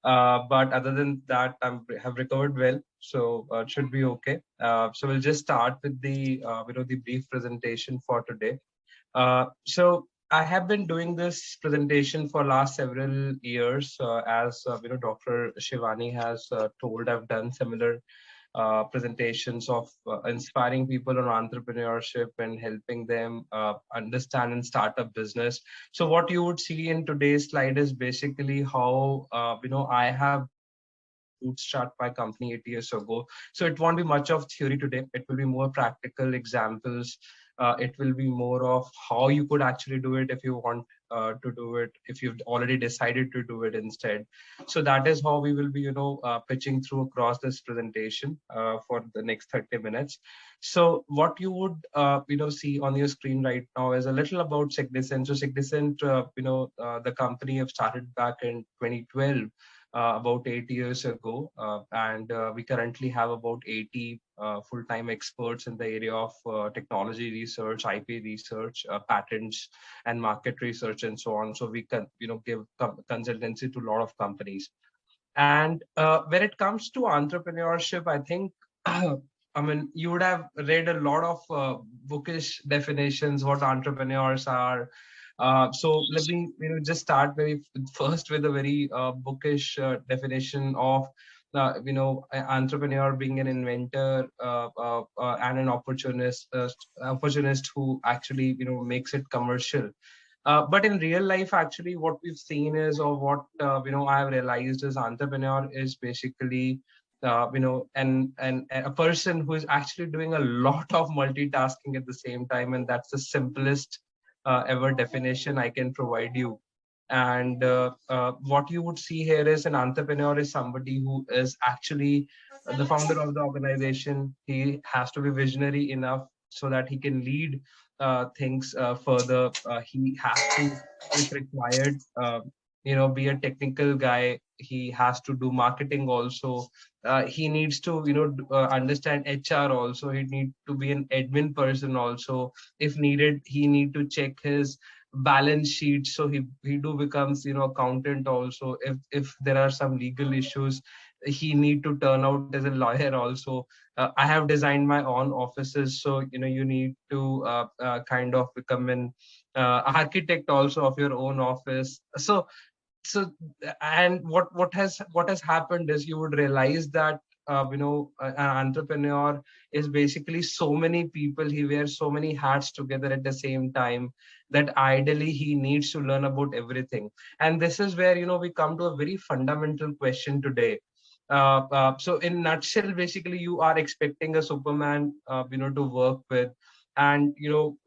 But other than that, have recovered well, so it should be okay. So we'll just start with the the brief presentation for today. So I have been doing this presentation for last several years. As Dr. Shivani has told, I've done similar presentations of inspiring people on entrepreneurship and helping them understand and start a business. So what you would see in today's slide is basically how I have bootstrapped my company 8 years ago. So it won't be much of theory today. It will be more practical examples. It will be more of how you could actually do it if you want to do it, if you've already decided to do it instead. So that is how we will be, pitching through across this presentation for the next 30 minutes. So what you would, see on your screen right now is a little about Signicent. So Signicent, the company have started back in 2012. About 8 years ago, and we currently have about 80 full-time experts in the area of technology research, IP research, patents, and market research, and so on. So we can, give consultancy to a lot of companies. And when it comes to entrepreneurship, I think, I mean, you would have read a lot of bookish definitions what entrepreneurs are. So let me, just start very first with a very bookish definition of, an entrepreneur being an inventor and an opportunist who actually, makes it commercial. But in real life, actually, what we've seen is, or what I've realized is, entrepreneur is basically and a person who is actually doing a lot of multitasking at the same time, and that's the simplest ever definition I can provide you. And what you would see here is an entrepreneur is somebody who is actually the founder of the organization. He has to be visionary enough so that he can lead things further. He has to, if required, be a technical guy. He has to do marketing also. He needs to, understand HR also. He need to be an admin person also. If needed, he need to check his balance sheet, so he do becomes accountant also. If there are some legal issues, he need to turn out as a lawyer also. I have designed my own offices, so you need to kind of become an architect also of your own office. So and what has happened is, you would realize that an entrepreneur is basically so many people. He wears so many hats together at the same time, that ideally he needs to learn about everything. And this is where we come to a very fundamental question today. So in nutshell, basically, you are expecting a Superman to work with, and you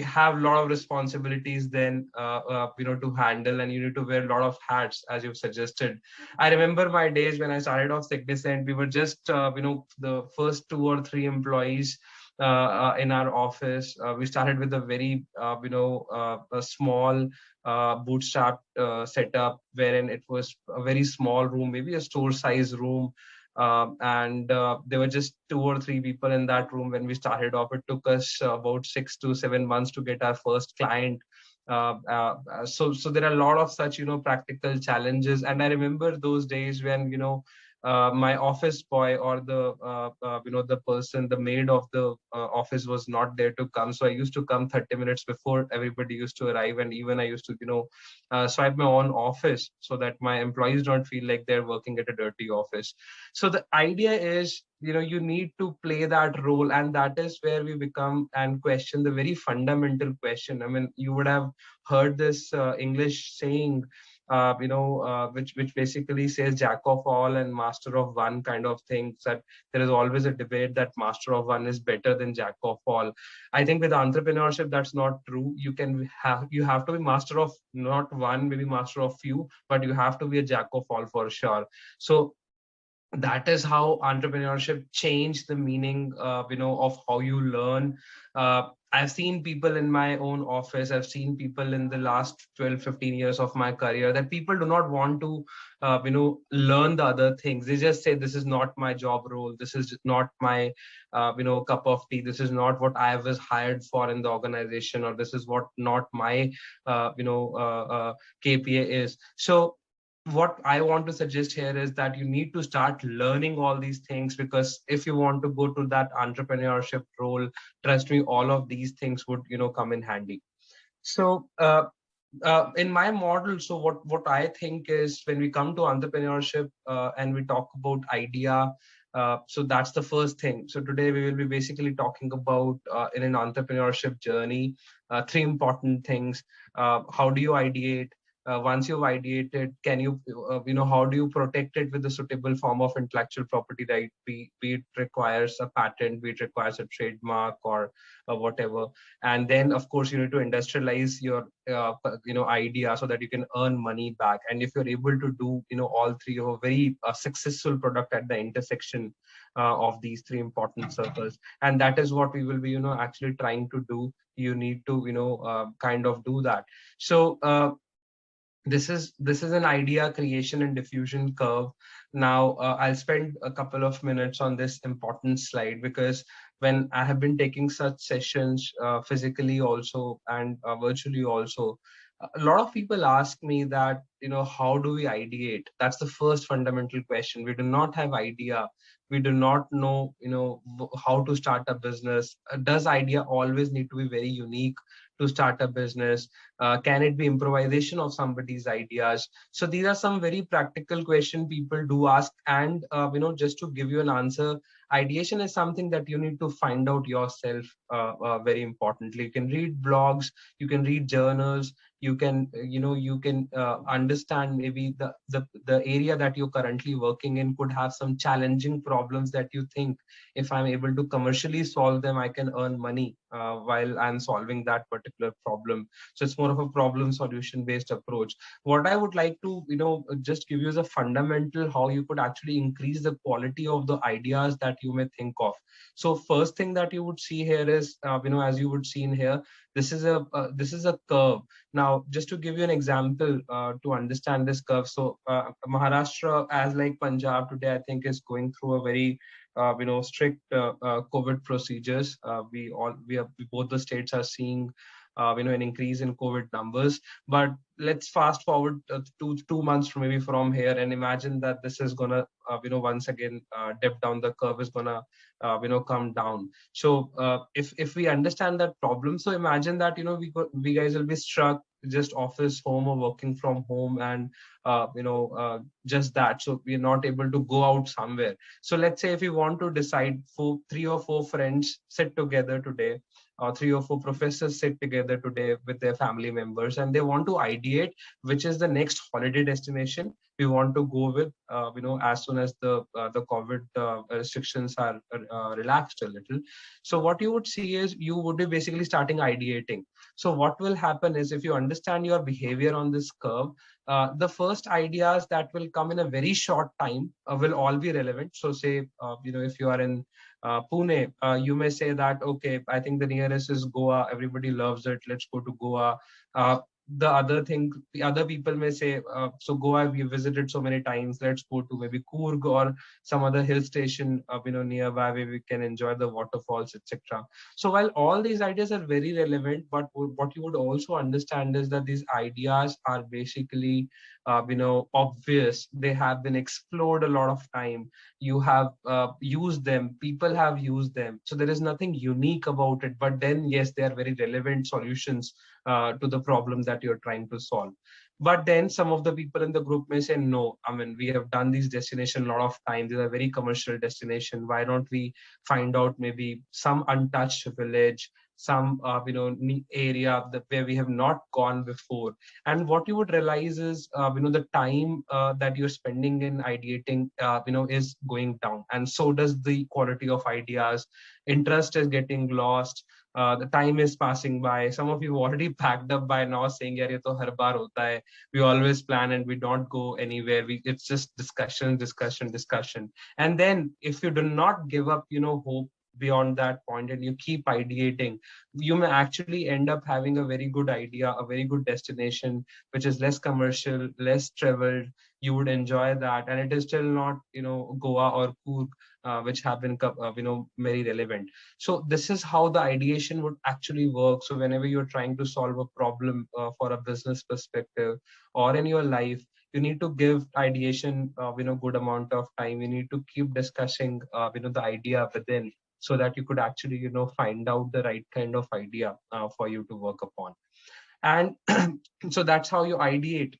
have a lot of responsibilities then to handle, and you need to wear a lot of hats, as you've suggested. I remember my days when I started off Signicent. We were just the first 2 or 3 employees in our office. We started with a very a small bootstrap setup, wherein it was a very small room, maybe a store size room. And there were just 2 or 3 people in that room when we started off. It took us about 6 to 7 months to get our first client. So there are a lot of such practical challenges. And I remember those days when my office boy, or the person, the maid of the office, was not there to come. So I used to come 30 minutes before everybody used to arrive, and even I used to swipe my own office, so that my employees don't feel like they're working at a dirty office. So the idea is, you need to play that role, and that is where we become and question the very fundamental question. I mean, you would have heard this English saying, which basically says jack of all and master of one kind of thing. That there is always a debate that master of one is better than jack of all. I think with entrepreneurship, that's not true. You have to be master of not one, maybe master of few, but you have to be a jack of all for sure. So that is how entrepreneurship changed the meaning of how you learn. I've seen people in my own office. I've seen people in the last 12, 15 years of my career, that people do not want to learn the other things. They just say, this is not my job role, this is not my cup of tea, this is not what I was hired for in the organization, or this is what not my KPA is. So what I want to suggest here is that you need to start learning all these things, because if you want to go to that entrepreneurship role, trust me, all of these things would, come in handy. So in my model, so what I think is, when we come to entrepreneurship and we talk about idea, so that's the first thing. So today we will be basically talking about in an entrepreneurship journey, three important things. How do you ideate? Once you've ideated, can you, how do you protect it with a suitable form of intellectual property right? Be it requires a patent, be it requires a trademark, or whatever. And then of course you need to industrialize your idea so that you can earn money back. And if you're able to do all three, of a very successful product at the intersection of these three important circles. And that is what we will be actually trying to do. You need to kind of do that. So this is an idea creation and diffusion curve. Now I'll spend a couple of minutes on this important slide, because when I have been taking such sessions physically also and virtually also, a lot of people ask me that, how do we ideate? That's the first fundamental question. We do not have idea. We do not know, how to start a business. Does idea always need to be very unique to start a business? Can it be improvisation of somebody's ideas? So these are some very practical questions people do ask. And just to give you an answer, ideation is something that you need to find out yourself. Very importantly, you can read blogs, you can read journals, you can you can understand maybe the area that you're currently working in could have some challenging problems that you think, if I'm able to commercially solve them, I can earn money while I'm solving that particular problem. So it's more of a problem solution based approach. What I would like to just give you is a fundamental how you could actually increase the quality of the ideas that you may think of. So first thing that you would see here is, as you would see in here, this is a curve. Now just to give you an example to understand this curve, so Maharashtra, as like Punjab today, I think is going through a very strict COVID procedures. We both the states are seeing an increase in COVID numbers. But let's fast forward two months from maybe from here, and imagine that this is gonna once again dip down. The curve is gonna come down. So if we understand that problem, so imagine that we guys will be struck just office, home, or working from home, and just that. So we're not able to go out somewhere. So let's say if we want to decide, for 3 or 4 friends sit together today, or 3 or 4 professors sit together today with their family members, and they want to ideate which is the next holiday destination we want to go with, as soon as the COVID restrictions are relaxed a little. So what you would see is, you would be basically starting ideating. So what will happen is, if you understand your behavior on this curve, the first ideas that will come in a very short time will all be relevant. So say, if you are in Pune, you may say that, okay, I think the nearest is Goa. Everybody loves it. Let's go to Goa. The other thing, the other people may say, so Goa we visited so many times. Let's go to maybe Coorg or some other hill station, nearby, where we can enjoy the waterfalls, etc. So while all these ideas are very relevant, but what you would also understand is that these ideas are basically, obvious. They have been explored a lot of time. You have used them, people have used them, so there is nothing unique about it. But then yes, they are very relevant solutions to the problem that you're trying to solve. But then some of the people in the group may say, no, I mean, we have done these destinations a lot of time, these are very commercial destination. Why don't we find out maybe some untouched village, some area where we have not gone before? And what you would realize is, the time that you're spending in ideating is going down, and so does the quality of ideas. Interest is getting lost. The time is passing by. Some of you already packed up by now, saying, "Yaar, ye to har baar hota hai. We always plan and we don't go anywhere. It's just discussion, discussion, discussion." And then, if you do not give up, hope beyond that point, and you keep ideating, you may actually end up having a very good idea, a very good destination, which is less commercial, less traveled. You would enjoy that, and it is still not, Goa or Coorg, which have been, very relevant. So this is how the ideation would actually work. So whenever you're trying to solve a problem for a business perspective or in your life, you need to give ideation good amount of time. You need to keep discussing the idea within, so that you could actually find out the right kind of idea for you to work upon. And so that's how you ideate.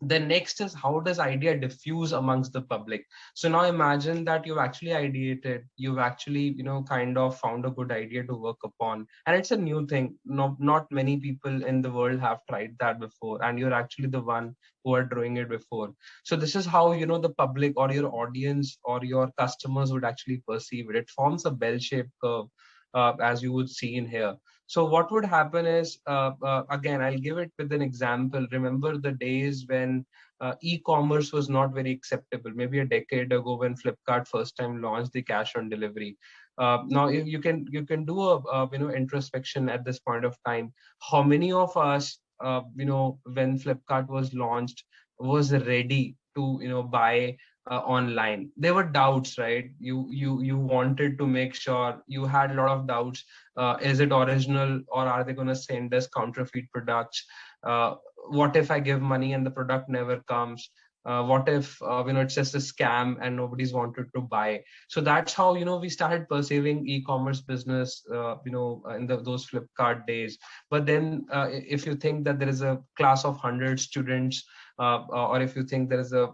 The next is, how does idea diffuse amongst the public? So now imagine that you've actually ideated, you've actually kind of found a good idea to work upon, and it's a new thing. No, not many people in the world have tried that before, and you're actually the one who are doing it before. So this is how the public or your audience or your customers would actually perceive it. It forms a bell-shaped curve, as you would see in here. So what would happen is, again, I'll give it with an example. Remember the days when e-commerce was not very acceptable, maybe a decade ago, when Flipkart first time launched the cash on delivery. Now you can do a introspection at this point of time. How many of us, when Flipkart was launched, was ready to buy online? There were doubts, right? You wanted to make sure. You had a lot of doubts. Is it original, or are they going to send us counterfeit products? What if I give money and the product never comes? What if it's just a scam and nobody's wanted to buy? So that's how we started perceiving e-commerce business in those Flipkart days. But then if you think that there is a class of 100 students, or if you think there is a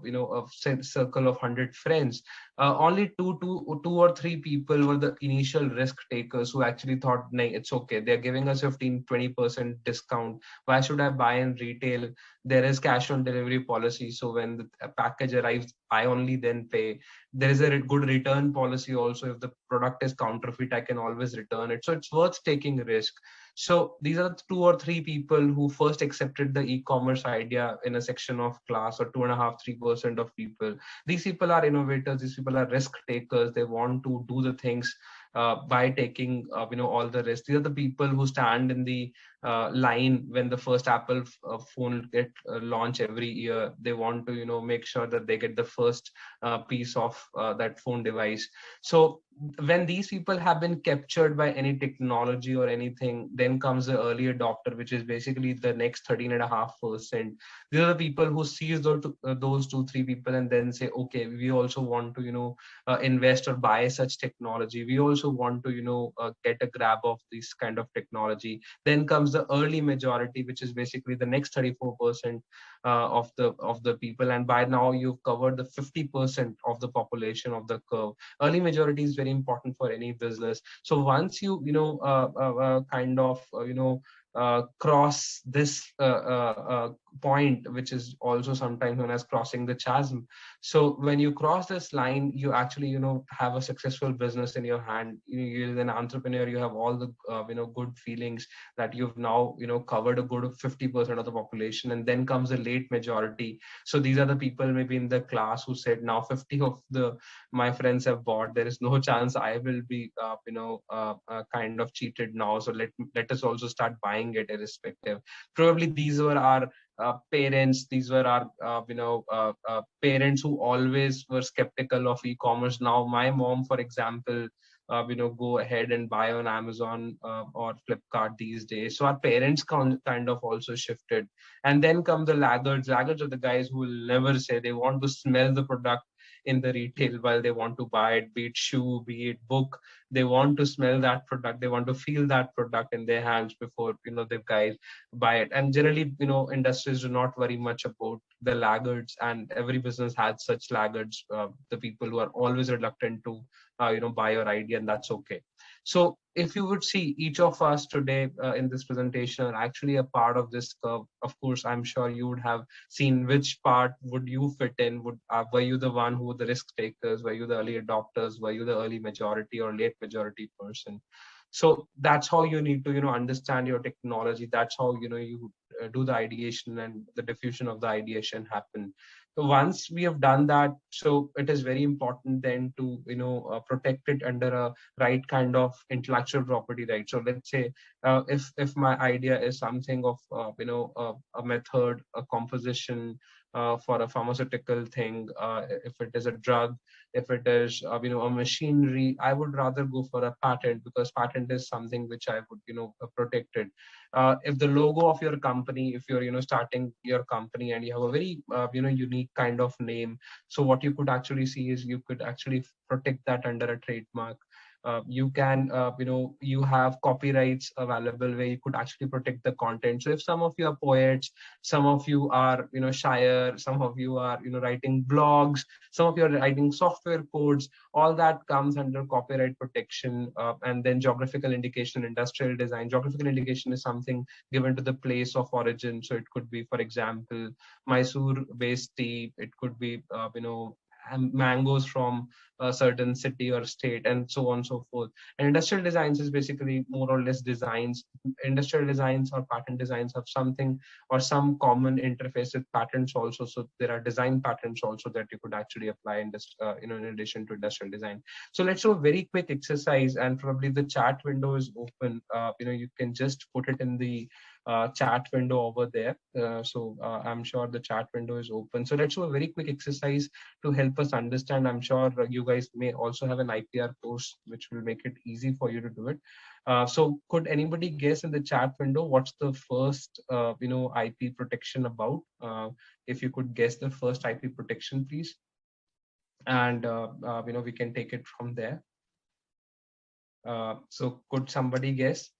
circle of 100 friends, only two or three people were the initial risk takers who actually thought, "Nay, it's okay. They're giving us 15-20% discount. Why should I buy in retail? There is cash on delivery policy. So when the package arrives, I only then pay. There is a good return policy also. If the product is counterfeit, I can always return it. So it's worth taking risk." So these are the two or three people who first accepted the e-commerce idea in a section of class, or 2.5-3% of people. These people are innovators. These people are risk takers. They want to do the things by taking all the risks. These are the people who stand in the line when the first Apple phone get launched every year. They want to make sure that they get the first piece of that phone device. So when these people have been captured by any technology or anything, then comes the early adopter, which is basically the next 13.5%. These are the people who sees those 2-3 people and then say, okay, we also want to invest or buy such technology. We also want to get a grab of this kind of technology. Then comes the early majority, which is basically the next 34% of the people. And by now you've covered the 50% of the population of the curve. Early majority is very important for any business. So once you kind of cross this point, which is also sometimes known as crossing the chasm. So when you cross this line, you actually have a successful business in your hand. You're an entrepreneur. You have all the good feelings that you've now covered a good 50% of the population. And then comes the late majority. So these are the people maybe in the class who said, now 50 of my friends have bought. There is no chance I will be kind of cheated now. So let us also start buying it irrespective. Probably these were our parents. These were our parents who always were skeptical of e-commerce. Now my mom, for example, go ahead and buy on Amazon or Flipkart these days. So our parents kind of also shifted. And then come the laggards. Laggards are the guys who will never say. They want to smell the product in the retail while they want to buy it, be it shoe, be it book. They want to smell that product. They want to feel that product in their hands before the guys buy it. And generally, industries do not worry much about the laggards, and every business has such laggards, the people who are always reluctant to buy your idea, and that's okay. So if you would see, each of us today in this presentation are actually a part of this curve. Of course, I'm sure you would have seen which part would you fit in. Were you the one who were the risk takers? Were you the early adopters? Were you the early majority or late majority person? So that's how you need to understand your technology. That's how you do the ideation, and the diffusion of the ideation happen. So once we have done that, so it is very important then to protect it under a right kind of intellectual property right. So let's say if my idea is something of a method, a composition, for a pharmaceutical thing. If it is a drug, if it is a machinery, I would rather go for a patent, because patent is something which I would protect it. If the logo of your company, if you're starting your company and you have a very unique kind of name, so what you could actually see is you could actually protect that under a trademark. You can you have copyrights available where you could actually protect the content. So if some of you are poets, some of you are shire, some of you are writing blogs, some of you are writing software codes, all that comes under copyright protection. And then geographical indication, industrial design. Geographical indication is something given to the place of origin. So it could be, for example, Mysore based tea, it could be mangoes from a certain city or state, and so on and so forth. And industrial designs is basically more or less designs. Industrial designs or patent designs have something or some common interface with patents also. So there are design patents also that you could actually apply in this, in addition to industrial design. So let's do a very quick exercise, and probably the chat window is open. You can just put it in the chat window over there. I'm sure the chat window is open. So let's do a very quick exercise to help us understand. I'm sure you guys may also have an IPR course, which will make it easy for you to do it. So could anybody guess in the chat window what's the first IP protection about? If you could guess the first IP protection, please, and we can take it from there. So could somebody guess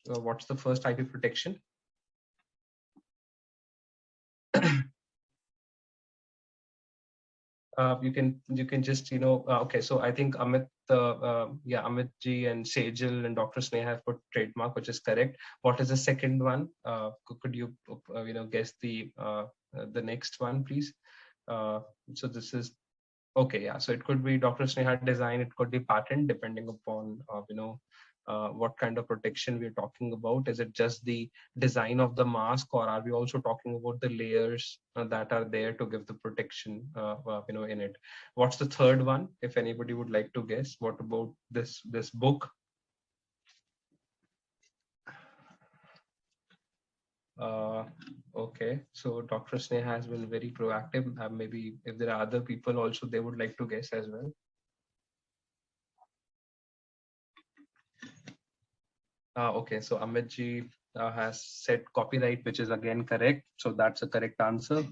what's the first IP protection? You can just okay, so I think Amit Amit ji and Sejal and Dr. Sneha have put trademark, which is correct. What is the second one? Could you guess the next one, please? So this is okay, yeah, so it could be Dr. Sneha design, it could be patent, depending upon what kind of protection we're talking about. Is it just the design of the mask, or are we also talking about the layers that are there to give the protection in it? What's the third one, if anybody would like to guess? What about this book? Okay, so Dr. Sneha has been very proactive. Maybe if there are other people also, they would like to guess as well. Okay, so Amit ji has said copyright, which is again correct. So that's a correct answer.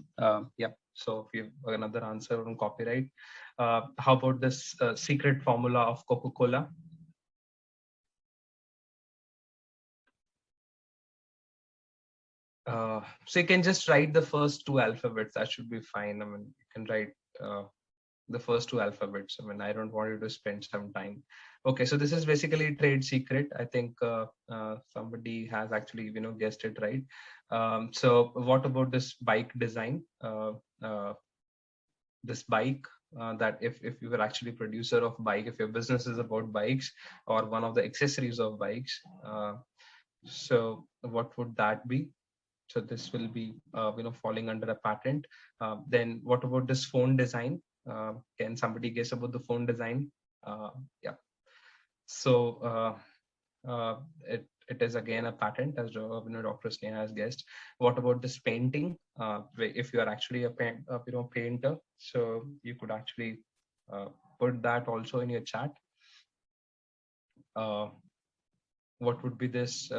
Yeah, so we have another answer on copyright. How about this secret formula of Coca-Cola? So you can just write the first two alphabets. That should be fine. I mean, you can write the first two alphabets. I mean, I don't want you to spend some time. Okay, so this is basically trade secret. I think somebody has actually guessed it right. So what about this bike design? This bike that if you were actually producer of bike, if your business is about bikes or one of the accessories of bikes, so what would that be? So this will be falling under a patent. Then what about this phone design? Can somebody guess about the phone design? Yeah. So it is again a patent, as Dr. Sneha has guessed. What about this painting? If you are actually a painter, so you could actually put that also in your chat. What would be this?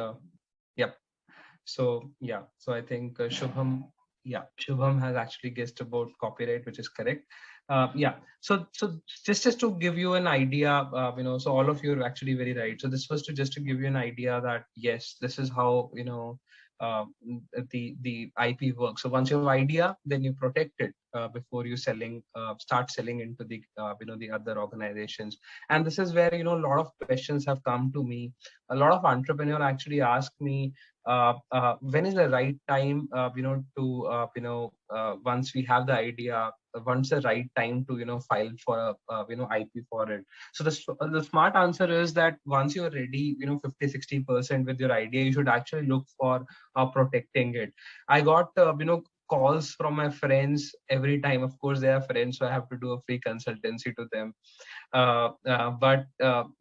Yep. So yeah, so I think Shubham has actually guessed about copyright, which is correct. Yeah, so just to give you an idea, so all of you are actually very right. So this was just to give you an idea that yes, this is how uh, the IP works. So once you have idea, then you protect it before you start selling into the the other organizations. And this is where a lot of questions have come to me. A lot of entrepreneurs actually ask me, when is the right time to once we have the idea, once the right time to file for a IP for it. So the smart answer is that once you're ready 50-60% with your idea, you should actually look for protecting it. I got calls from my friends every time. Of course they are friends, so I have to do a free consultancy to them. But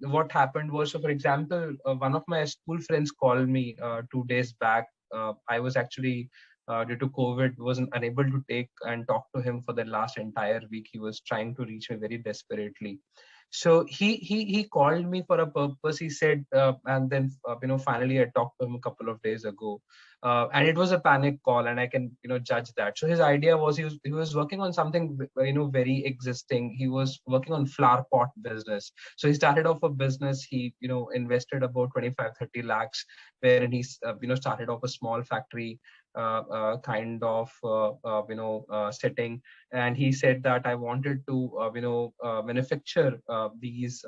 what happened was, so for example, one of my school friends called me 2 days back. I was actually due to COVID, wasn't unable to take and talk to him for the last entire week. He was trying to reach me very desperately. So he called me for a purpose. He said, and then finally I talked to him a couple of days ago, and it was a panic call, and I can judge that. So his idea was he was working on something very existing. He was working on flower pot business. So he started off a business. He invested about 25-30 lakhs, wherein he started off a small factory kind of setting, and he said that I wanted to manufacture these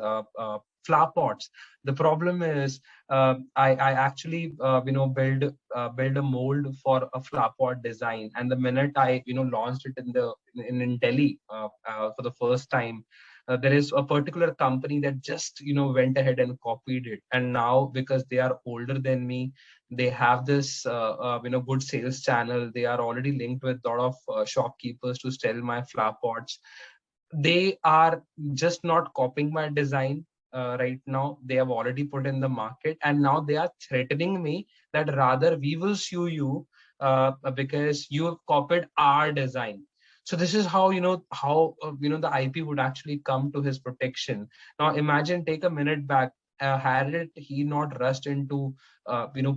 flower pots. The problem is I actually build a mold for a flower pot design, and the minute I launched it in Delhi for the first time, there is a particular company that just went ahead and copied it, and now because they are older than me, they have this good sales channel. They are already linked with a lot of shopkeepers to sell my flower pots. They are just not copying my design right now. They have already put in the market, and now they are threatening me that rather we will sue you because you have copied our design. So this is how the IP would actually come to his protection. Now imagine, take a minute back. Had he not rushed into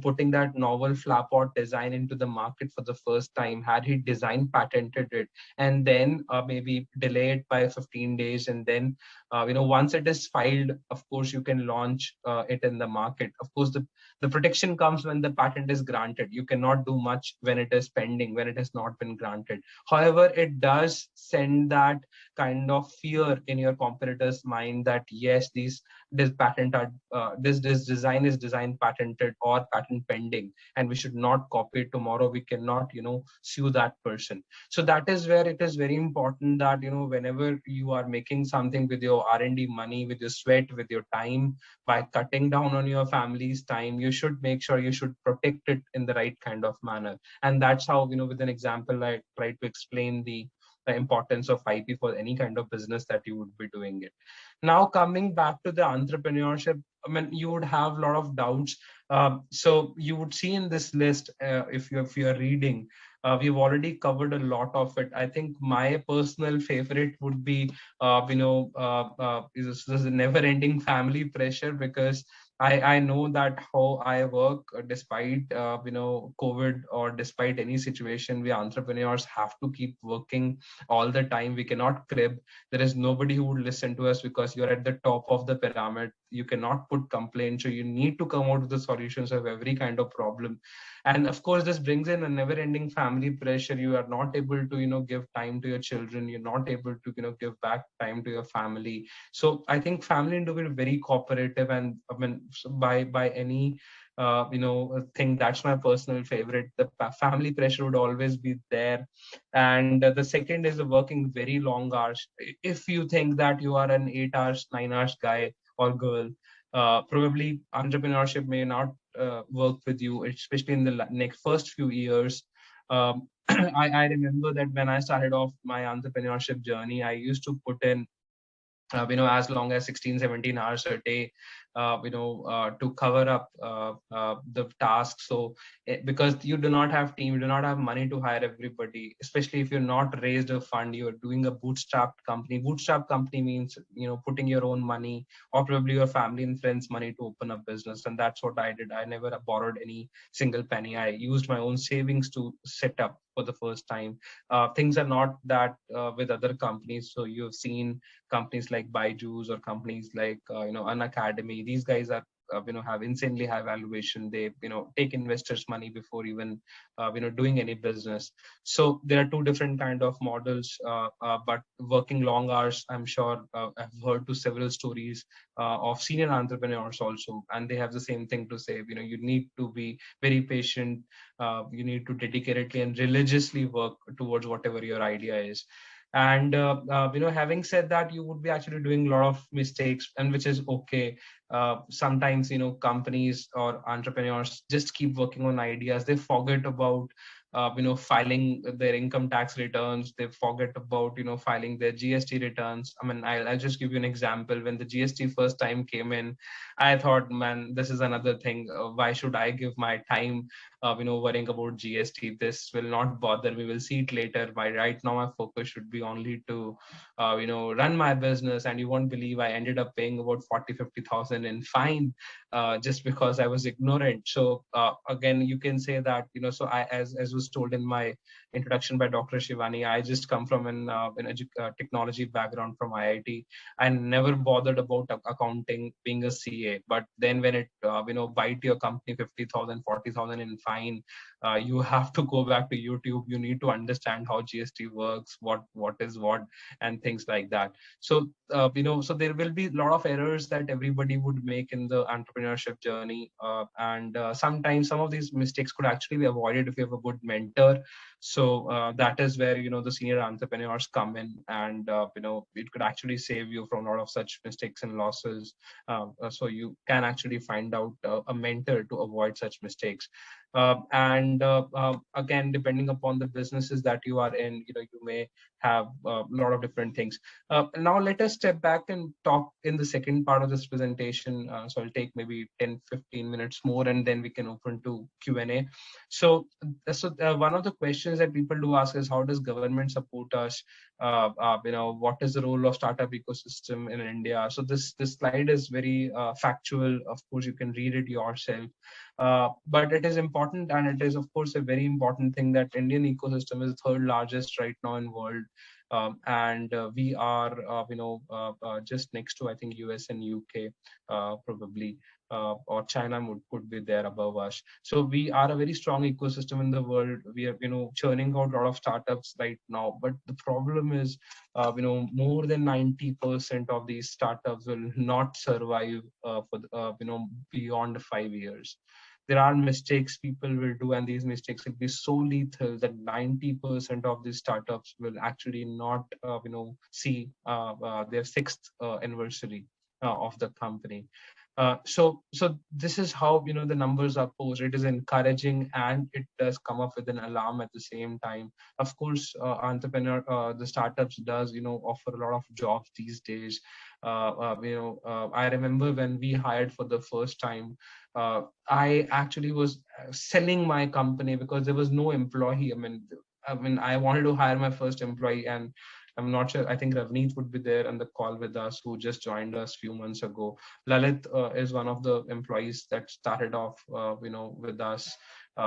putting that novel flower pot design into the market for the first time, had he design patented it, and then maybe delay it by 15 days, and then once it is filed, of course you can launch it in the market. Of course, the protection comes when the patent is granted. You cannot do much when it is pending, when it has not been granted. However, it does send that kind of fear in your competitor's mind that yes, this patent are this design is design patented or patent pending, and we should not copy it tomorrow. We cannot sue that person. So that is where it is very important that whenever you are making something with your R&D money, with your sweat, with your time, by cutting down on your family's time, you should make sure you should protect it in the right kind of manner. And that's how with an example I try to explain the importance of IP for any kind of business that you would be doing it. Now coming back to the entrepreneurship, I mean, you would have a lot of doubts. So you would see in this list, if you're reading, we've already covered a lot of it. I think my personal favorite would be, is a never-ending family pressure, because I know that how I work despite COVID, or despite any situation. We entrepreneurs have to keep working all the time. We cannot crib. There is nobody who would listen to us because you're at the top of the pyramid. You cannot put complaints. So you need to come out with the solutions of every kind of problem. And of course, this brings in a never-ending family pressure. You are not able to give time to your children. You're not able to give back time to your family. So I think family need to be very cooperative, and I mean, so by any thing. That's my personal favorite. The family pressure would always be there. And the second is the working very long hours. If you think that you are an 8 hours, 9 hours guy or girl, probably entrepreneurship may not work with you, especially in the next first few years. I remember that when I started off my entrepreneurship journey, I used to put in as long as 16, 17 hours a day, to cover up the tasks. So because you do not have team, you do not have money to hire everybody, especially if you're not raised a fund, you're doing a bootstrapped company. Bootstrap company means, putting your own money, or probably your family and friends money, to open a business. And that's what I did. I never borrowed any single penny. I used my own savings to set up for the first time. Things are not that with other companies. So you've seen companies like Byju's, or companies like An Academy. These guys are have insanely high valuation. They take investors' money before even doing any business. So there are two different kind of models. But working long hours, I'm sure I've heard to several stories of senior entrepreneurs also, and they have the same thing to say. You need to be very patient. You need to dedicatedly and religiously work towards whatever your idea is. And having said that, you would be actually doing a lot of mistakes, and which is okay. Sometimes companies or entrepreneurs just keep working on ideas. They forget about filing their income tax returns. They forget about filing their GST returns. I mean, I'll just give you an example. When the GST first time came in, I thought, man, this is another thing. Why should I give my time worrying about GST. This will not bother me. We'll see it later. By right now, my focus should be only to, run my business. And you won't believe I ended up paying about 40-50,000 in fine just because I was ignorant. So again, you can say that, so as was told in my introduction by Dr. Shivani, I just come from an technology background from IIT. I never bothered about accounting, being a CA. But then when it, bite your company 50,000, 40,000 in fine, you have to go back to YouTube. You need to understand how GST works, what is what, and things like that. So, so there will be a lot of errors that everybody would make in the entrepreneurship journey. And sometimes some of these mistakes could actually be avoided if you have a good mentor. So that is where, the senior entrepreneurs come in, and, it could actually save you from a lot of such mistakes and losses. So you can actually find out a mentor to avoid such mistakes. And again, depending upon the businesses that you are in, you may have a lot of different things. Now let us step back and talk in the second part of this presentation. So I'll take maybe 10-15 minutes more, and then we can open to Q&A. So one of the questions that people do ask is, how does government support us? What is the role of startup ecosystem in India? So this slide is very factual. Of course, you can read it yourself. But it is important, and it is, of course, a very important thing that Indian ecosystem is third largest right now in world. And we are, just next to, I think, US and UK, probably, or China could be there above us. So we are a very strong ecosystem in the world. We are, churning out a lot of startups right now. But the problem is, more than 90% of these startups will not survive beyond 5 years. There are mistakes people will do, and these mistakes will be so lethal that 90% of these startups will actually not, see their sixth anniversary of the company. So this is how, the numbers are posed. It is encouraging, and it does come up with an alarm at the same time. Of course, the startups does, offer a lot of jobs these days. I remember when we hired for the first time, I actually was selling my company because there was no employee. I wanted to hire my first employee, and I'm not sure. I think Ravneet would be there on the call with us, who just joined us a few months ago. Lalit is one of the employees that started off, with us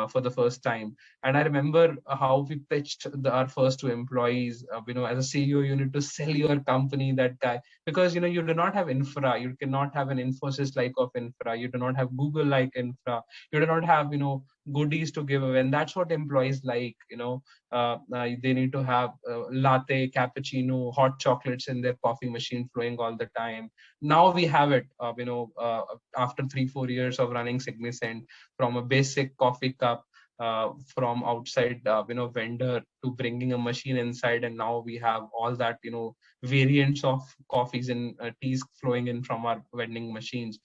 for the first time. And I remember how we pitched our first two employees. As a CEO, you need to sell your company that guy, because you do not have infra. You cannot have an Infosys like of infra. You do not have Google like infra. You do not have goodies to give away, and that's what employees like. They need to have latte, cappuccino, hot chocolates in their coffee machine flowing all the time. Now we have it. After 3-4 years of running Signicent, from a basic coffee cup, from outside, vendor, to bringing a machine inside, and now we have all that, variants of coffees and teas flowing in from our vending machines.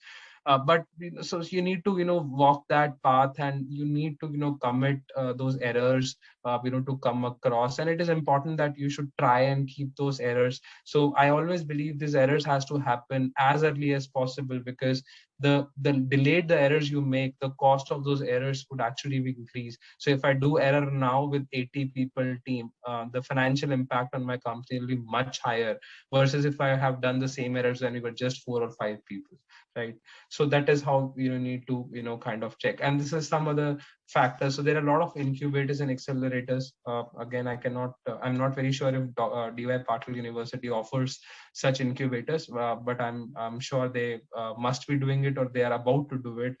But so you need to walk that path, and you need to commit those errors to come across. And it is important that you should try and keep those errors. So I always believe these errors has to happen as early as possible, because the delayed the errors you make, the cost of those errors would actually be increased. So if I do error now with 80 people team, the financial impact on my company will be much higher, versus if I have done the same errors when we were just 4 or 5 people, right? So that is how you need to kind of check. And this is some other factors. So there are a lot of incubators and accelerators. Again, I'm not very sure if DY Patil University offers such incubators, but I'm sure they must be doing it, or they are about to do it.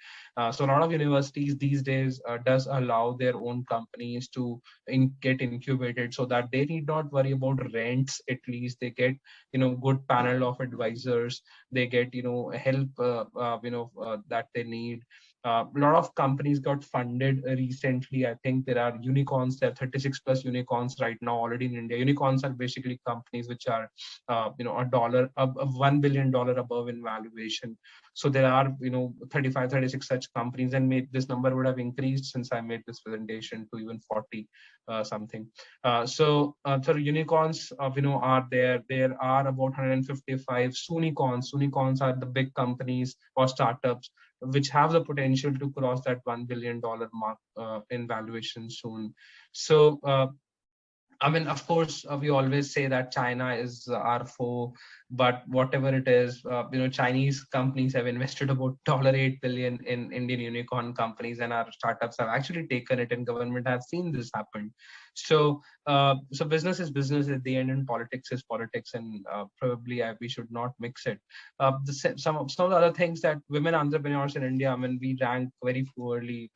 So a lot of universities these days does allow their own companies to get incubated, so that they need not worry about rents. At least they get good panel of advisors. They get help that they need. A lot of companies got funded recently. I think there are unicorns. There are 36 plus unicorns right now already in India. Unicorns are basically companies which are $1 billion above in valuation. So there are 35, 36 such companies, and this number would have increased since I made this presentation to even 40 something. So unicorns are there. There are about 155 unicorns. Unicorns are the big companies or startups which have the potential to cross that $1 billion mark in valuation soon. So I mean, of course, we always say that China is our foe, but whatever it is, Chinese companies have invested about $8 billion in Indian unicorn companies, and our startups have actually taken it, and government have seen this happen. So, so business is business at the end, and politics is politics, and probably we should not mix it. Some of the other things that women entrepreneurs in India, I mean, we rank very poorly.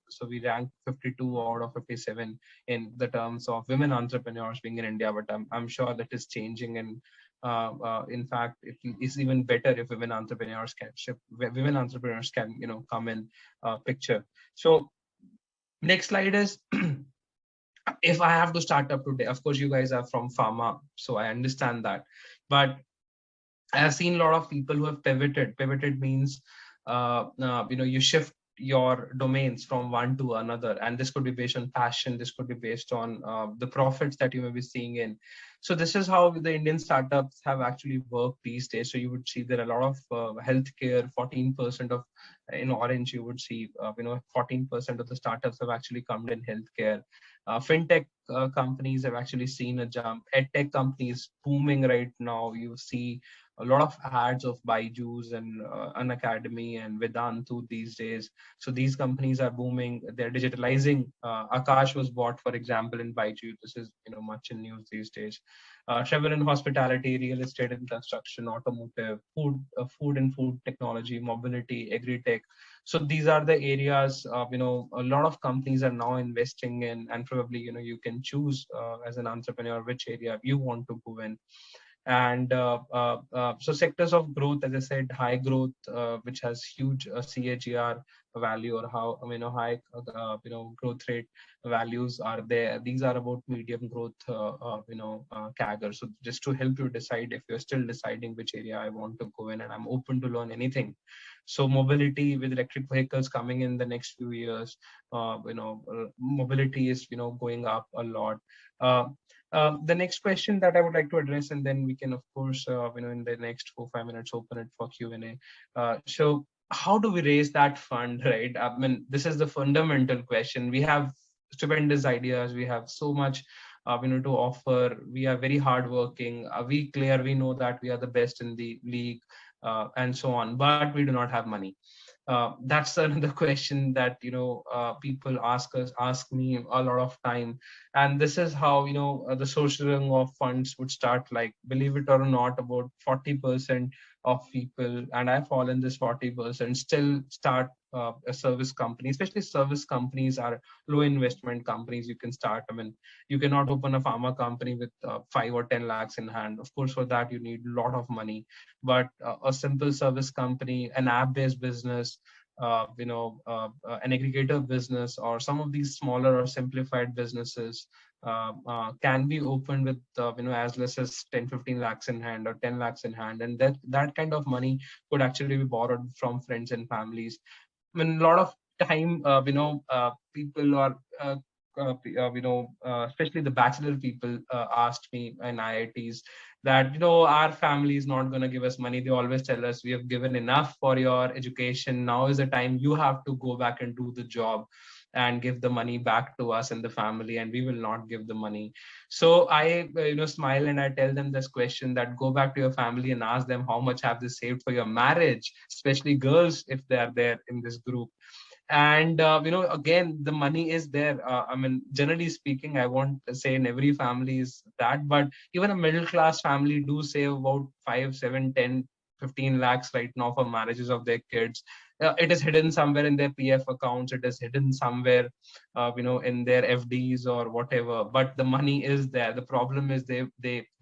So we rank 52 out of 57 in the terms of women entrepreneurs being in India, but I'm sure that is changing. And in fact, it is even better if women entrepreneurs can, come in picture. So next slide is, if I have to start up today, of course, you guys are from pharma, so I understand that. But I have seen a lot of people who have pivoted. Pivoted means, you shift your domains from one to another, and this could be based on passion. This could be based on the profits that you may be seeing in. So this is how the Indian startups have actually worked these days. So you would see there are a lot of healthcare. 14% of, in orange, you would see 14% of the startups have actually come in healthcare. Fintech companies have actually seen a jump. EdTech companies booming right now. You see a lot of ads of Byju's and An Academy and Vedantu these days. So these companies are booming. They're digitalizing. Akash was bought, for example, in Byju. This is much in news these days. Travel and hospitality, real estate and construction, automotive, food and food technology, mobility, agri-tech. So these are the areas, a lot of companies are now investing in, and probably, you can choose as an entrepreneur which area you want to go in. And so sectors of growth, as I said, high growth, which has huge CAGR value, or how high growth rate values are there. These are about medium growth CAGR. So just to help you decide, if you're still deciding which area I want to go in, and I'm open to learn anything. So mobility, with electric vehicles coming in the next few years, mobility is going up a lot. The next question that I would like to address, and then we can, of course, in the next 4-5 minutes, open it for Q&A. So how do we raise that fund, right? I mean, this is the fundamental question. We have stupendous ideas. We have so much, to offer. We are very hardworking. We know that we are the best in the league, and so on, but we do not have money. That's another question that people ask me a lot of time, and this is how the sourcing of funds would start. Like, believe it or not, about 40% of people, and I fall in this 40%, still start a service company. Especially service companies are low investment companies. You can start, I mean, you cannot open a pharma company with 5 or 10 lakhs in hand. Of course, for that you need a lot of money. But a simple service company, an app-based business, an aggregator business, or some of these smaller or simplified businesses can be opened with as less as 10-15 lakhs in hand, or 10 lakhs in hand, and that kind of money could actually be borrowed from friends and families. I mean, a lot of time, people are, especially the bachelor people, asked me in IITs that, our family is not going to give us money. They always tell us, we have given enough for your education. Now is the time you have to go back and do the job and give the money back to us and the family, and we will not give the money. So I, smile, and I tell them this question, that go back to your family and ask them how much have they saved for your marriage, especially girls, if they are there in this group. And again, the money is there. I mean, generally speaking, I won't say in every family is that, but even a middle class family do save about 5, 7, 10, 15 lakhs right now for marriages of their kids. It is hidden somewhere in their PF accounts. It is hidden somewhere, in their FDs or whatever. But the money is there. The problem is they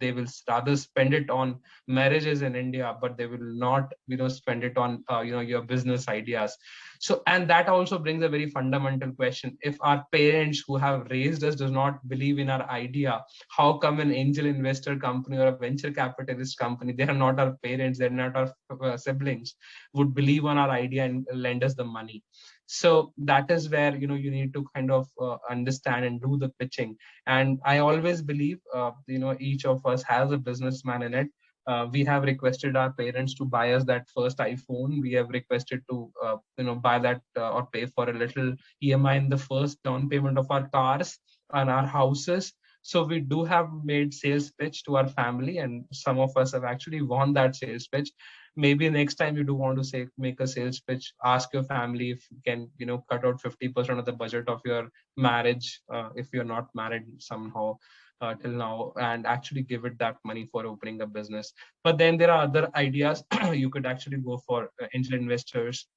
will rather spend it on marriages in India, but they will not, spend it on, your business ideas. So, and that also brings a very fundamental question. If our parents who have raised us does not believe in our idea, how come an angel investor company or a venture capitalist company, they are not our parents, they're not our siblings, would believe on our idea and lend us the money? So that is where, you need to kind of understand and do the pitching. And I always believe, each of us has a businessman in it. We have requested our parents to buy us that first iPhone. We have requested to, buy that or pay for a little EMI in the first down payment of our cars and our houses. So we do have made sales pitch to our family, and some of us have actually won that sales pitch. Maybe next time you do want to say make a sales pitch, ask your family if you can, cut out 50% of the budget of your marriage if you're not married somehow till now, and actually give it that money for opening a business. But then there are other ideas. You could actually go for angel investors.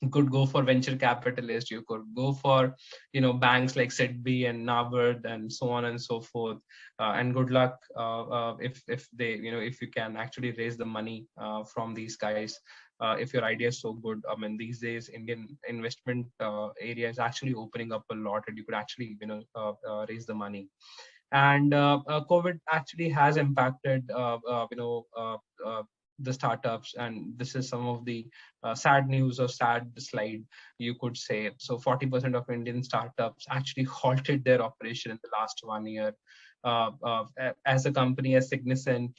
You could go for venture capitalists. You could go for, banks like SIDBI and NABARD and so on and so forth. And good luck if they, if you can actually raise the money from these guys. If your idea is so good, I mean, these days Indian investment area is actually opening up a lot, and you could actually, raise the money. And COVID actually has impacted, the startups, and this is some of the sad news or sad slide, you could say. So 40% of Indian startups actually halted their operation in the last 1 year. As a company, as Signicent,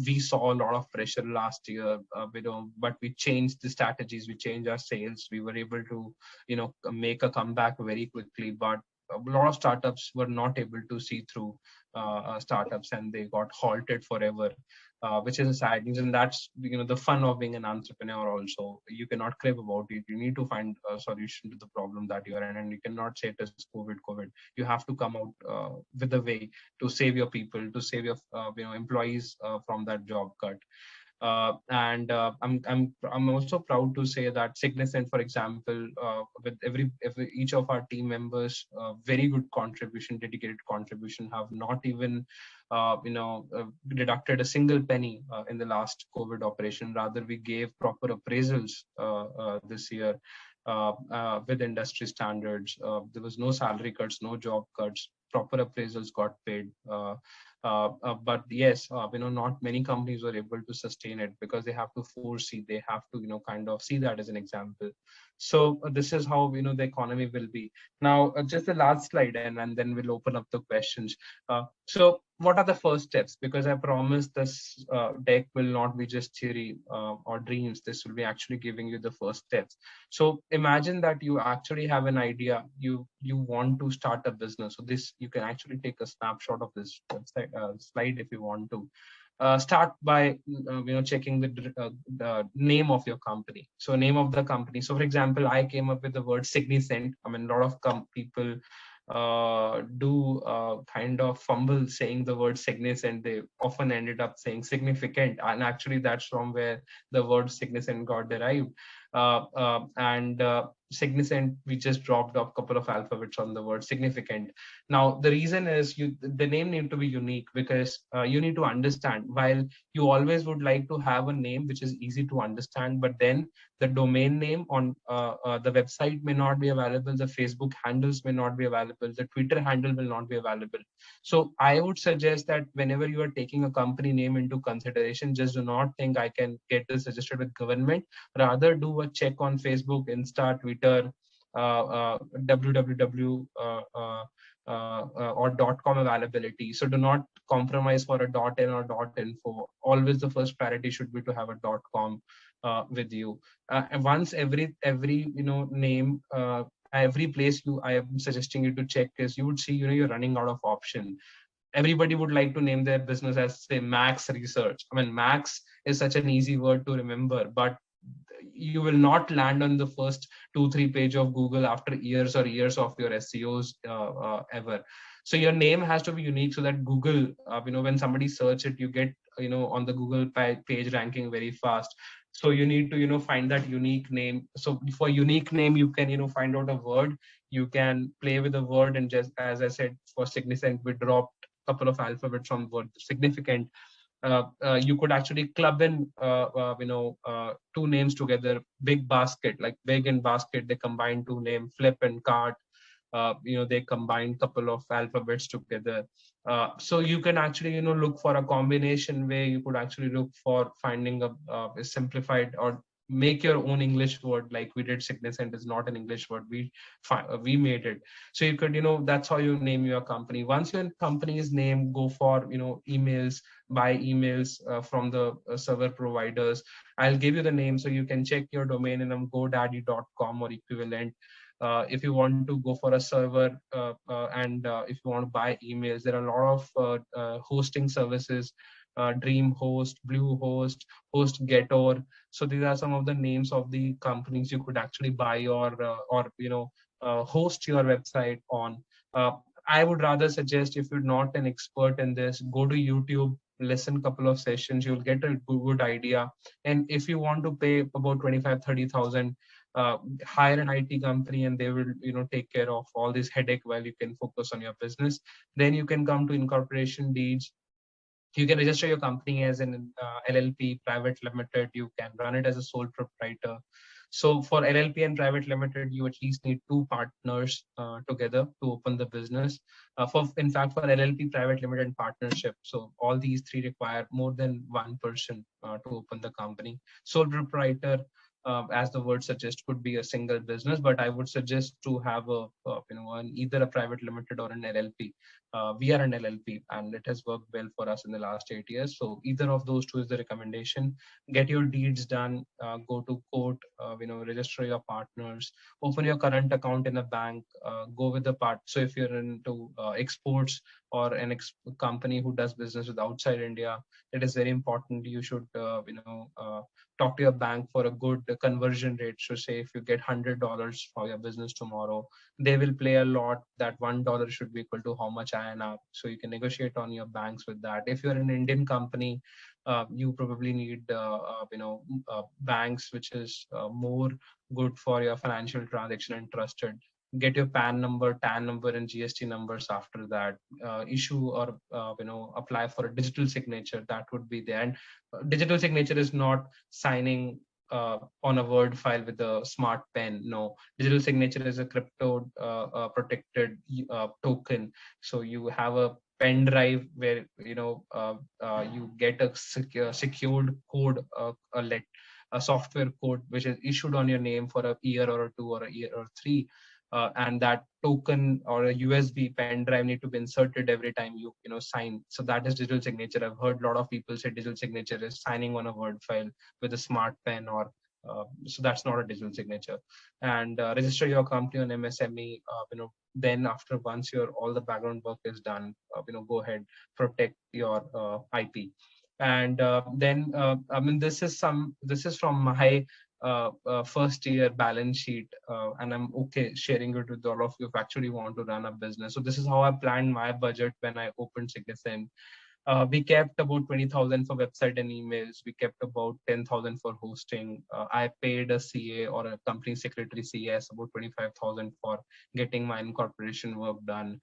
we saw a lot of pressure last year, but we changed the strategies, we changed our sales, we were able to, make a comeback very quickly. But a lot of startups were not able to see through startups, and they got halted forever, which is a sad news. And that's, the fun of being an entrepreneur also. You cannot crave about it. You need to find a solution to the problem that you're in, and you cannot say it is COVID. You have to come out with a way to save your people, to save your employees from that job cut. And I'm also proud to say that Signicent, for example, with every each of our team members, very good contribution, dedicated contribution, have not even deducted a single penny in the last COVID operation. Rather, we gave proper appraisals this year with industry standards. There was no salary cuts, no job cuts. Proper appraisals got paid. But yes, not many companies were able to sustain it because they have to foresee, they have to, kind of see that as an example. So this is how, the economy will be. Now, just the last slide, and then we'll open up the questions. So what are the first steps? Because I promise this deck will not be just theory or dreams. This will be actually giving you the first steps. So imagine that you actually have an idea, you want to start a business. So this, you can actually take a snapshot of this website, slide if you want to. Start by checking the name of your company. So name of the company. So for example, I came up with the word Signicent. I mean, a lot of people do kind of fumble saying the word Signicent. They often ended up saying significant, and actually that's from where the word Signicent got derived. And Signicent, we just dropped a couple of alphabets on the word significant. Now, the reason is the name need to be unique, because you need to understand, while you always would like to have a name which is easy to understand, but then the domain name on the website may not be available, the Facebook handles may not be available, the Twitter handle will not be available. So I would suggest that whenever you are taking a company name into consideration, just do not think I can get this registered with government. Rather, do a check on Facebook, Insta, Twitter, www or .com availability. So do not compromise for a .in or .info. Always the first priority should be to have a .com with you. And once every name, every place I am suggesting you to check is, you would see you're running out of option. Everybody would like to name their business as, say, Max Research. I mean, Max is such an easy word to remember, but you will not land on the first 2-3 page of Google after years or years of your SEOs ever. So your name has to be unique, so that Google, when somebody search it, you get, on the Google page ranking very fast. So you need to, find that unique name. So for unique name, you can, find out a word. You can play with a word, and just as I said, for Signicent, we dropped a couple of alphabets from word significant. You could actually club in, two names together. Big basket, like big and basket, they combine two names. Flip and cart, they combine couple of alphabets together. So you can actually, look for a combination way. You could actually look for finding a simplified or make your own English word like we did. Signicent is not an English word. We made it. So you could, that's how you name your company. Once your company is named, go for, emails, buy emails from the server providers. I'll give you the name so you can check your domain in godaddy.com or equivalent. If you want to go for a server and if you want to buy emails, there are a lot of hosting services, Dreamhost, Bluehost, HostGator. So these are some of the names of the companies you could actually buy or host your website on. I would rather suggest, if you're not an expert in this, go to YouTube, listen a couple of sessions, you'll get a good idea. And if you want to pay about 25-30,000, hire an IT company and they will take care of all this headache while you can focus on your business. Then you can come to incorporation deeds. You can register your company as an LLP, private limited. You can run it as a sole proprietor. So for LLP and private limited, you at least need two partners together to open the business. In fact, for LLP, private limited, and partnership, so all these three require more than one person to open the company. Sole proprietor, as the word suggests, could be a single business, but I would suggest to have either a private limited or an LLP. We are an LLP and it has worked well for us in the last 8 years. So either of those two is the recommendation. Get your deeds done, go to court, register your partners, open your current account in a bank, go with the part. So if you're into exports or company who does business with outside India, it is very important. You should, talk to your bank for a good conversion rate. So say if you get $100 for your business tomorrow, they will play a lot that $1 should be equal to how much INR. So you can negotiate on your banks with that. If you're an Indian company, you probably need banks which is more good for your financial transaction and trusted. Get your PAN number, TAN number, and GST numbers after that. Issue or apply for a digital signature. That would be there. And digital signature is not signing on a Word file with a smart pen. No, digital signature is a crypto protected token. So you have a pen drive where you get a secured code, a software code which is issued on your name for a year or a 2 or a year or 3. And that token or a USB pen drive need to be inserted every time you sign. So that is digital signature. I've heard a lot of people say digital signature is signing on a Word file with a smart pen, or so that's not a digital signature. And register your company on MSME. Then after once your all the background work is done, go ahead, protect your IP. And then this is from my first year balance sheet, and I'm okay sharing it with all of you if actually want to run a business. So this is how I planned my budget when I opened Signicent. We kept about 20,000 for website and emails. We kept about 10,000 for hosting. I paid a CA or a company secretary CS about 25,000 for getting my incorporation work done.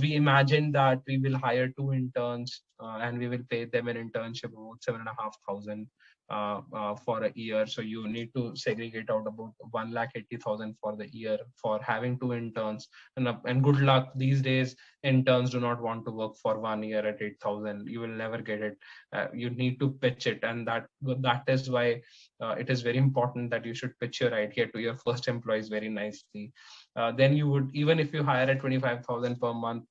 We imagined that we will hire 2 interns and we will pay them an internship about 7,500 for a year. So you need to segregate out about 1,80,000 for the year for having 2 interns. And good luck these days. Interns do not want to work for 1 year at 8,000. You will never get it. You need to pitch it, and that is why it is very important that you should pitch your idea to your first employees very nicely. Then you would, even if you hire at 25,000 per month,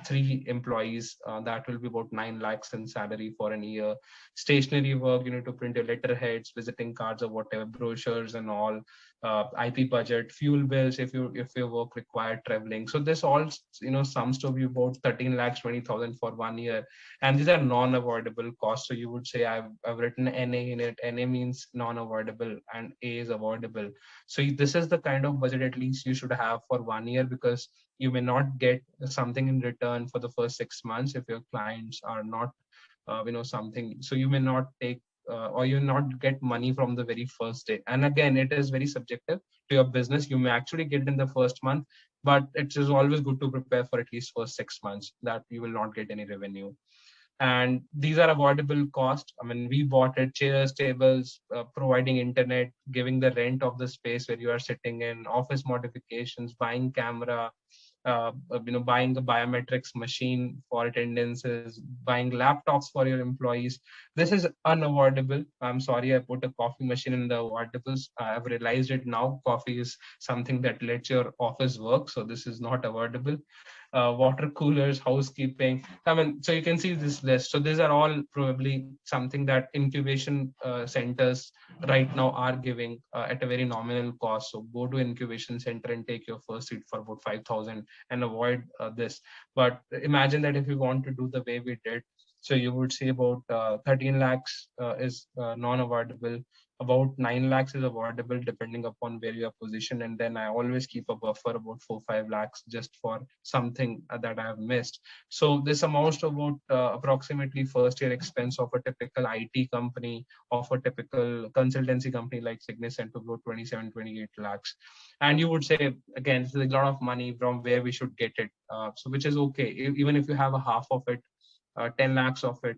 3 employees, that will be about 9 lakhs in salary for an year. Stationery work, you need to print your letterheads, visiting cards, or whatever, brochures and all. IP budget, fuel bills if your work required traveling. So this all sums to be about 13 lakhs 20,000 for 1 year, and these are non-avoidable costs. So you would say I've written NA in it. NA means non-avoidable and A is avoidable. So this is the kind of budget at least you should have for 1 year, because you may not get something in return for the first 6 months if your clients are not something. So you may not take or you not get money from the very first day. And again, it is very subjective to your business. You may actually get in the first month, but it is always good to prepare for at least first 6 months that you will not get any revenue. And these are avoidable costs. I mean, we bought it, chairs, tables, providing internet, giving the rent of the space where you are sitting in, office modifications, buying camera, buying a biometrics machine for attendances, buying laptops for your employees. This is unavoidable. I'm sorry I put a coffee machine in the avoidables. I've realized it now. Coffee is something that lets your office work, so this is not avoidable. Water coolers, housekeeping. I mean, so you can see this list. So these are all probably something that incubation centers right now are giving at a very nominal cost. So go to incubation center and take your first seat for about 5,000 and avoid this. But imagine that if you want to do the way we did, so you would see about 13 lakhs is non-avoidable. About 9 lakhs is avoidable depending upon where you are positioned. And then I always keep a buffer about 4-5 lakhs just for something that I have missed. So this amounts to about approximately first year expense of a typical IT company, of a typical consultancy company like Signicent, to about 27-28 lakhs. And you would say, again, this is a lot of money, from where we should get it. So which is okay. Even if you have a half of it, 10 lakhs of it,